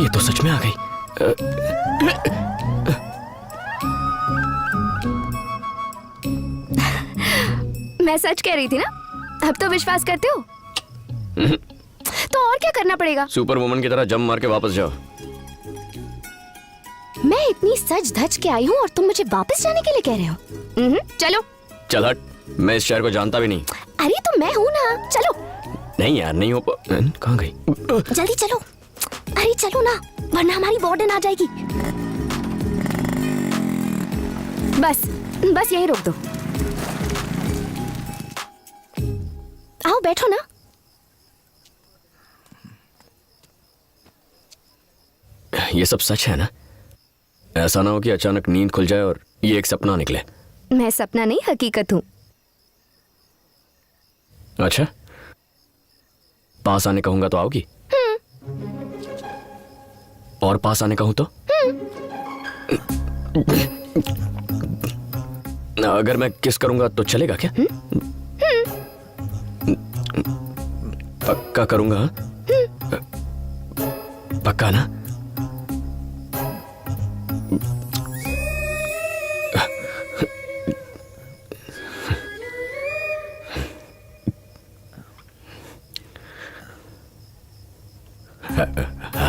ये तो सच में आ गई। मैं सच कह रही थी ना, अब तो विश्वास करते हो? तो और क्या करना पड़ेगा? सुपर वुमन की तरह जंप मार के वापस जाओ। मैं इतनी सज धज के आई हूँ और तुम मुझे वापस जाने के लिए कह रहे हो? चलो। चल हट, मैं इस शहर को जानता भी नहीं। अरे तो मैं हूँ ना, चलो। नहीं यार, नहीं हो कहाँ गई? जल्दी चलो। अरे चलो ना, वरना हमारी वार्डन आ जाएगी। बस यही रोक दो। आओ बैठो ना। ये सब सच है ना? ऐसा ना हो कि अचानक नींद खुल जाए और ये एक सपना निकले। मैं सपना नहीं, हकीकत हूँ। अच्छा, पास आने कहूंगा तो आओगी? और पास आने कहूं तो? अगर मैं किस करूंगा तो चलेगा क्या? पक्का करूंगा? हाँ? पक्का ना?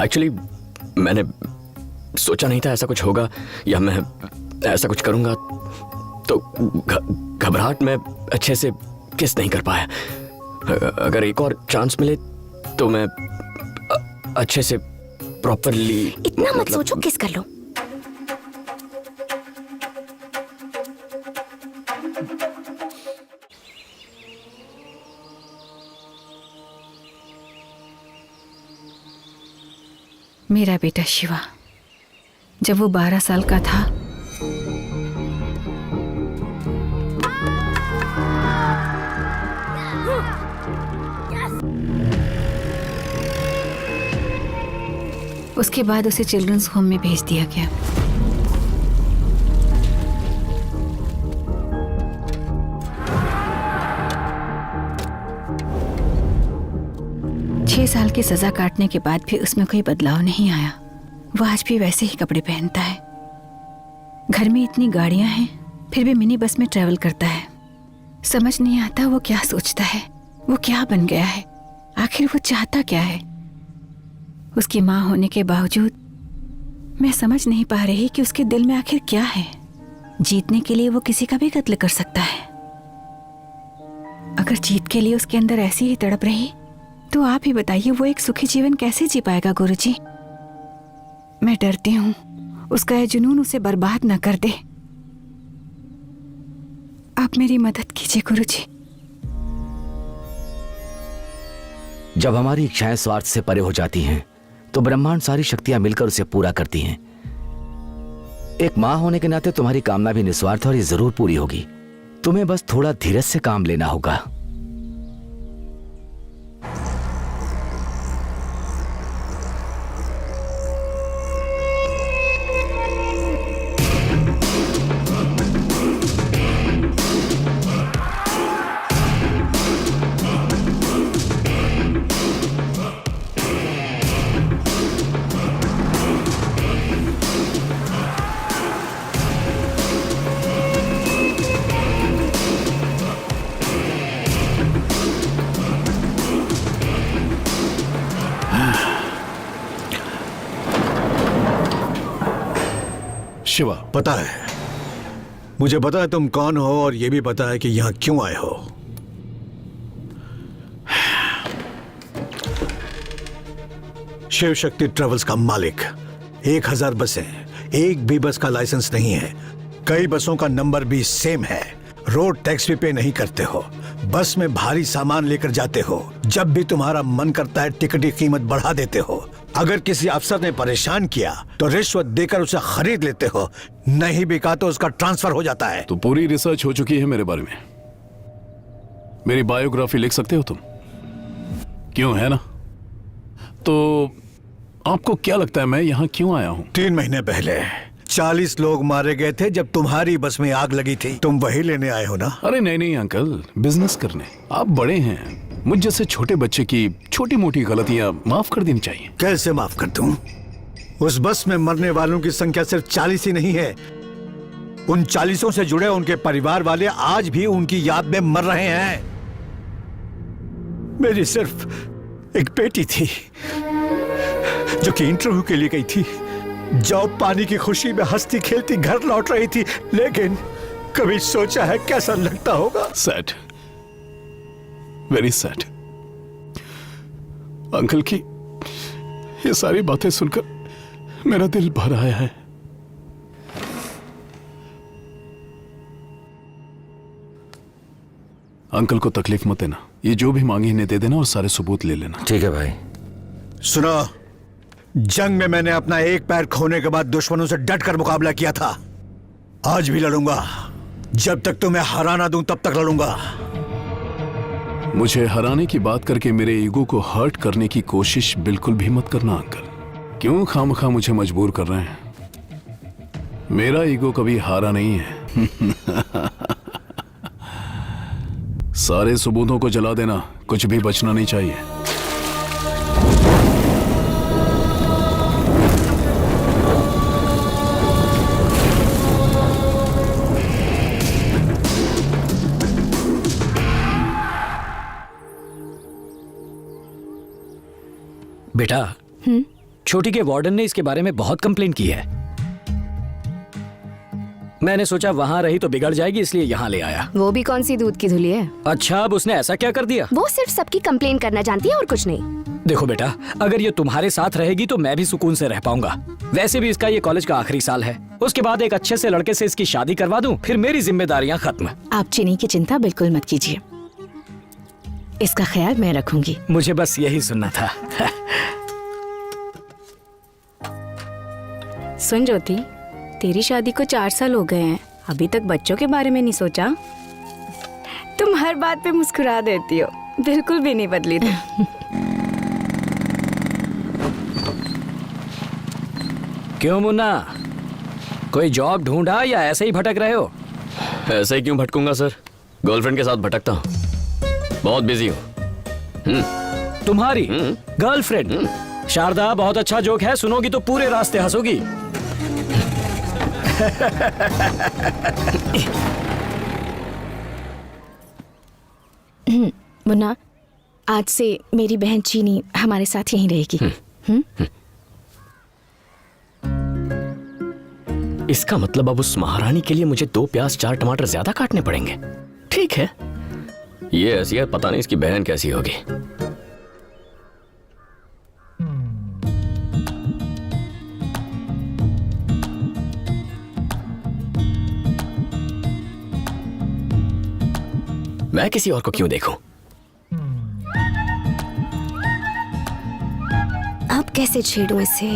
एक्चुअली मैंने सोचा नहीं था ऐसा कुछ होगा या मैं ऐसा कुछ करूंगा, तो घबराहट में अच्छे से किस नहीं कर पाया। अगर एक और चांस मिले तो मैं अच्छे से प्रॉपरली। इतना मत सोचो, किस कर लो। मेरा बेटा शिवा जब वो 12 साल का था उसके बाद उसे चिल्ड्रंस होम में भेज दिया गया। छह साल की सजा काटने के बाद भी उसमें कोई बदलाव नहीं आया। वो आज भी वैसे ही कपड़े पहनता है। घर में इतनी गाड़ियां हैं फिर भी मिनी बस में ट्रैवल करता है। समझ नहीं आता वो क्या सोचता है, वो क्या बन गया है, आखिर वो चाहता क्या है। उसकी माँ होने के बावजूद मैं समझ नहीं पा रही कि उसके दिल में आखिर क्या है। जीतने के लिए वो किसी का भी कत्ल कर सकता है। अगर जीत के लिए उसके अंदर ऐसी ही तड़प रही तो आप ही बताइए वो एक सुखी जीवन कैसे जी पाएगा गुरुजी। मैं डरती हूँ उसका यह जुनून उसे बर्बाद न कर दे। आप मेरी मदद कीजिए गुरुजी। जब हमारी इच्छाएं स्वार्थ से परे हो जाती हैं तो ब्रह्मांड सारी शक्तियां मिलकर उसे पूरा करती हैं। एक मां होने के नाते तुम्हारी कामना भी निस्वार्थ और ये जरूर पूरी होगी। तुम्हें बस थोड़ा धीरज से काम लेना होगा। शिवा, पता है, मुझे पता है तुम कौन हो और यह भी पता है कि यहां क्यों आए हो। शिव शक्ति ट्रेवल्स का मालिक। 1000 बसें, एक भी बस का लाइसेंस नहीं है। कई बसों का नंबर भी सेम है। रोड टैक्स भी पे नहीं करते हो। बस में भारी सामान लेकर जाते हो। जब भी तुम्हारा मन करता है टिकट की कीमत बढ़ा देते हो। अगर किसी अफसर ने परेशान किया तो रिश्वत देकर उसे खरीद लेते हो। नहीं बिका तो उसका ट्रांसफर हो जाता है। तो पूरी रिसर्च हो चुकी है मेरे बारे में। मेरी बायोग्राफी लिख सकते हो तुम? क्यों, है ना? तो आपको क्या लगता है मैं यहां क्यों आया हूं? 3 महीने पहले 40 लोग मारे गए थे जब तुम्हारी बस में आग लगी थी। तुम वही लेने आए हो ना? अरे नहीं नहीं अंकल, बिजनेस करने। आप बड़े हैं, मुझ जैसे छोटे बच्चे की छोटी मोटी गलतियां माफ कर देनी चाहिए। कैसे माफ कर दूं? उस बस में मरने वालों की संख्या सिर्फ 40 ही नहीं है। उन 40 से जुड़े उनके परिवार वाले आज भी उनकी याद में मर रहे हैं। मेरी सिर्फ एक बेटी थी जो कि इंटरव्यू के लिए गई थी। जॉब पाने की खुशी में हंसती खेलती घर लौट रही थी, लेकिन कभी सोचा है कैसा लगता होगा? Sad, very sad. अंकल की ये सारी बातें सुनकर मेरा दिल भर आया है। अंकल को तकलीफ मत देना, ये जो भी मांगी इन्हें दे देना और सारे सबूत ले लेना। ठीक है भाई। सुनो, जंग में मैंने अपना एक पैर खोने के बाद दुश्मनों से डटकर मुकाबला किया था। आज भी लड़ूंगा। जब तक तुम्हें हरा ना दूं तब तक लड़ूंगा। मुझे हराने की बात करके मेरे ईगो को हर्ट करने की कोशिश बिल्कुल भी मत करना अंकल। क्यों खामखा मुझे मजबूर कर रहे हैं? मेरा ईगो कभी हारा नहीं है। सारे सबूतों को जला देना, कुछ भी बचना नहीं चाहिए। बेटा, छोटी के वार्डन ने इसके बारे में बहुत कंप्लेन की है। मैंने सोचा वहां रही तो बिगड़ जाएगी, इसलिए यहाँ ले आया। वो भी कौन सी दूध की धुली है? अच्छा, अब उसने ऐसा क्या कर दिया? वो सिर्फ सबकी कंप्लेन करना जानती है और कुछ नहीं। देखो बेटा, अगर ये तुम्हारे साथ रहेगी तो मैं भी सुकून से रह पाऊंगा। वैसे भी इसका ये कॉलेज का आखिरी साल है। उसके बाद एक अच्छे से लड़के से इसकी शादी करवा दूं, फिर मेरी जिम्मेदारियां खत्म। आप चीनी की चिंता बिल्कुल मत कीजिए, इसका ख्याल मैं रखूंगी। मुझे बस यही सुनना था। सुन ज्योति, तेरी शादी को 4 साल हो गए हैं, अभी तक बच्चों के बारे में नहीं सोचा? तुम हर बात पे मुस्कुरा देती हो, बिल्कुल भी नहीं बदली तुम। क्यों मुन्ना, कोई जॉब ढूंढा या ऐसे ही भटक रहे हो? ऐसे ही क्यों भटकूंगा सर, गर्लफ्रेंड के साथ भटकता हूँ। बहुत बिजी हूँ। तुम्हारी गर्लफ्रेंड? शारदा, बहुत अच्छा जोक है, सुनोगी तो पूरे रास्ते हंसोगी। मुन्ना, आज से मेरी बहन चीनी हमारे साथ यहीं रहेगी। इसका मतलब अब उस महारानी के लिए मुझे 2 प्याज 4 टमाटर ज्यादा काटने पड़ेंगे। ठीक है, ये ऐसी है, पता नहीं इसकी बहन कैसी होगी। मैं किसी और को क्यों देखूं? अब कैसे छेड़ूं इसे?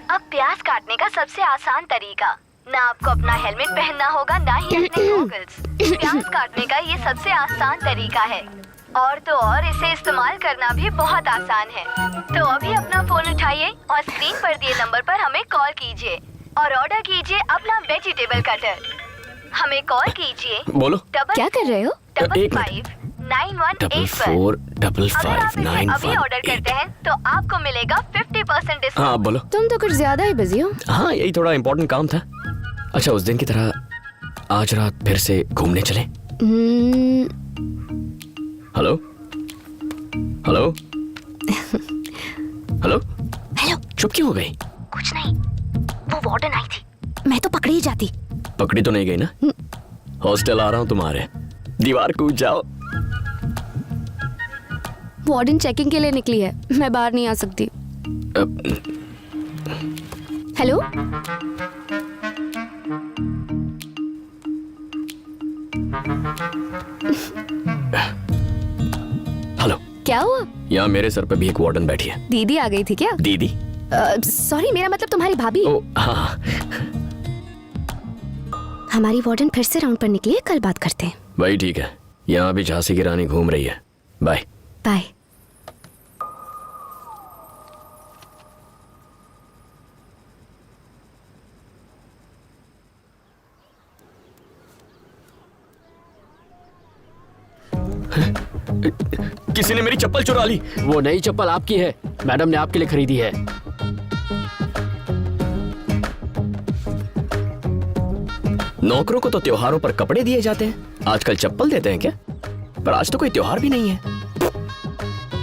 अब प्याज काटने का सबसे आसान तरीका, ना आपको अपना हेलमेट पहनना होगा, ना ही अपने गॉगल्स। प्याज काटने का ये सबसे आसान तरीका है, और तो और इसे इस्तेमाल करना भी बहुत आसान है। तो अभी अपना फोन उठाइए और स्क्रीन पर दिए नंबर पर हमें कॉल कीजिए और ऑर्डर कीजिए अपना वेजिटेबल कटर। हमें कॉल कीजिए। बोलो। क्या कर रहे हो? एक 5591 अभी ऑर्डर करते हैं तो आपको मिलेगा 50% डिस्काउंट। हाँ बोलो। तुम तो कुछ ज्यादा ही बिजी हो। हाँ, यही थोड़ा इम्पोर्टेंट काम था। अच्छा, उस दिन की तरह आज रात फिर से घूमने चले? हेलो हेलो हेलो हेलो, चुप क्यों हो गई? कुछ नहीं, वो वार्डन आई थी, मैं तो पकड़ी ही जाती। पकड़ी तो नहीं गई ना? हॉस्टल आ रहा हूँ तुम्हारे, दीवार कूद जाओ। वार्डन चेकिंग के लिए निकली है, मैं बाहर नहीं आ सकती। हेलो, हेलो, क्या हुआ? यहाँ मेरे सर पे भी एक वार्डन बैठी है। दीदी आ गई थी क्या? दीदी? सॉरी, मेरा मतलब तुम्हारी भाभी। ओ हाँ। हमारी वार्डन फिर से राउंड पर निकली है, कल बात करते हैं। भाई ठीक है, यहाँ भी झांसी की रानी घूम रही है। Bye bye. किसी ने मेरी चप्पल चुरा ली। वो नई चप्पल आपकी है, मैडम ने आपके लिए खरीदी है। नौकरों को तो त्योहारों पर कपड़े दिए जाते हैं, आजकल चप्पल देते हैं क्या? पर आज तो कोई त्योहार भी नहीं है।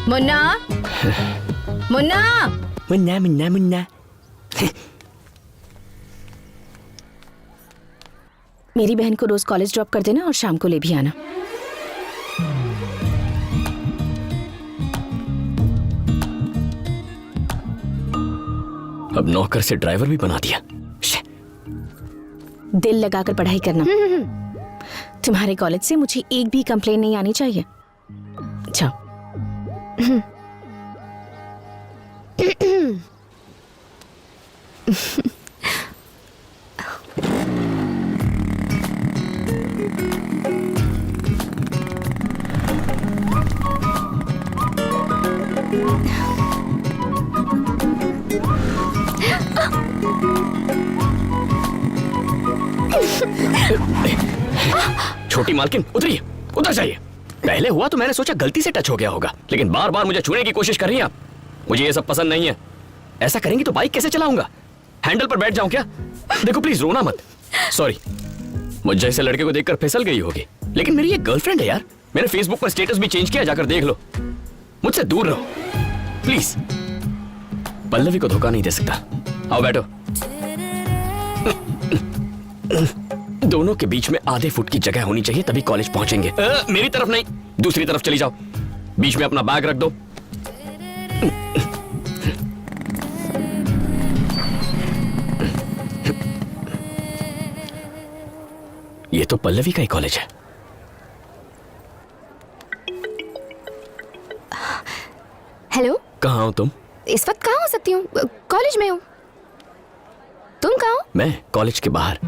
मुन्ना, मुन्ना, मुन्ना मुन्ना मुन्ना। मेरी बहन को रोज कॉलेज ड्रॉप कर देना और शाम को ले भी आना। अब नौकर से ड्राइवर भी बना दिया। दिल लगाकर पढ़ाई करना। तुम्हारे कॉलेज से मुझे एक भी कंप्लेन नहीं आनी चाहिए। जाओ। छोटी मालकिन उतरिए, उतर जाइए। पहले हुआ तो मैंने सोचा गलती से टच हो गया होगा, लेकिन बार बार मुझे छूने की कोशिश कर रही हैं आप। मुझे ये सब पसंद नहीं है। ऐसा करेंगी तो बाइक कैसे चलाऊंगा? हैंडल पर बैठ जाऊं क्या? देखो प्लीज रोना मत। सॉरी, मुझ जैसे लड़के को देखकर फिसल गई होगी, लेकिन मेरी एक गर्लफ्रेंड है यार। मैंने फेसबुक पर स्टेटस भी चेंज किया, जाकर देख लो। मुझसे दूर रहो प्लीज। पल्लवी को धोखा नहीं दे सकता। आओ बैठो। दोनों के बीच में आधे फुट की जगह होनी चाहिए, तभी कॉलेज पहुंचेंगे। मेरी तरफ नहीं, दूसरी तरफ चली जाओ। बीच में अपना बैग रख दो। ये तो पल्लवी का ही कॉलेज है। हेलो, कहाँ हो तुम? इस वक्त कहाँ हो सकती हूँ? कॉलेज में हूँ। तुम कहाँ हो? मैं कॉलेज के बाहर।